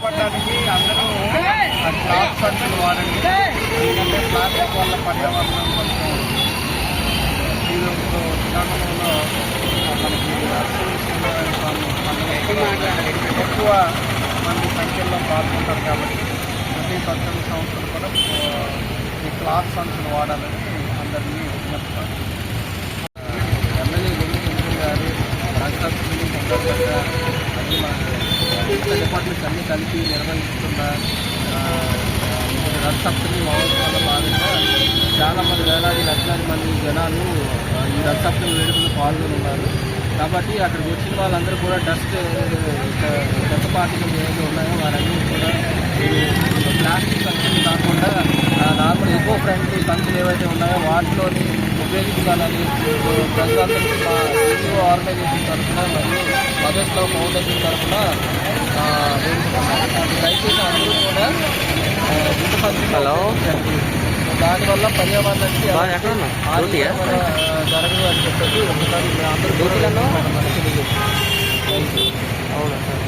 పడడానికి అందరూ క్లాత్ సంచులు వాడండి. ఎందుకంటే ప్లాస్టిక్ వల్ల పర్యావరణం కొంచెం ఈరోజు శ్రీకాకుళంలో మనకి ఎక్కువ మంది సంఖ్యలో పాల్గొంటారు కాబట్టి ప్రతి స్వచ్ఛంద సంస్థలు కూడా ఈ క్లాత్ సంచులు వాడాలని అందరినీ విజ్ఞప్తిస్తారు. ఎమ్మెల్యే గొంతు గారు రాష్ట్రపతి సందర్భంగా అన్ని డిపార్ట్మెంట్స్ అన్నీ కలిపి నిర్వహిస్తున్న రథసప్తమి మహోత్సవాల భాగంగా చాలామంది వేలాది లక్షలాది మంది జనాలు ఈ రథసప్తమి వేడుకలు పాల్గొని ఉన్నారు. కాబట్టి అక్కడికి వచ్చిన వాళ్ళందరూ కూడా డస్ట్ పార్టికలు ఏవైతే ఉన్నాయో వారన్నీ కూడా ప్లాస్టిక్ సంచులు కాకుండా నార్మల్ ఎకో ఫ్రెండ్లీ సంచులు ఏవైతే ఉన్నాయో వాటిలోని ఉపయోగించాలని ప్రజలందరికీ మా హిందూ ఆర్గనైజేషన్ తరఫున మరియు మదర్స్ లవ్ ఫౌండేషన్ తరఫున దయచేసి అందరూ కూడా హలో దానివల్ల పర్యావరణానికి జరగదు అని చెప్పేసి ఒకసారి అందరూ తెలియజేస్తాం. అవునా సార్.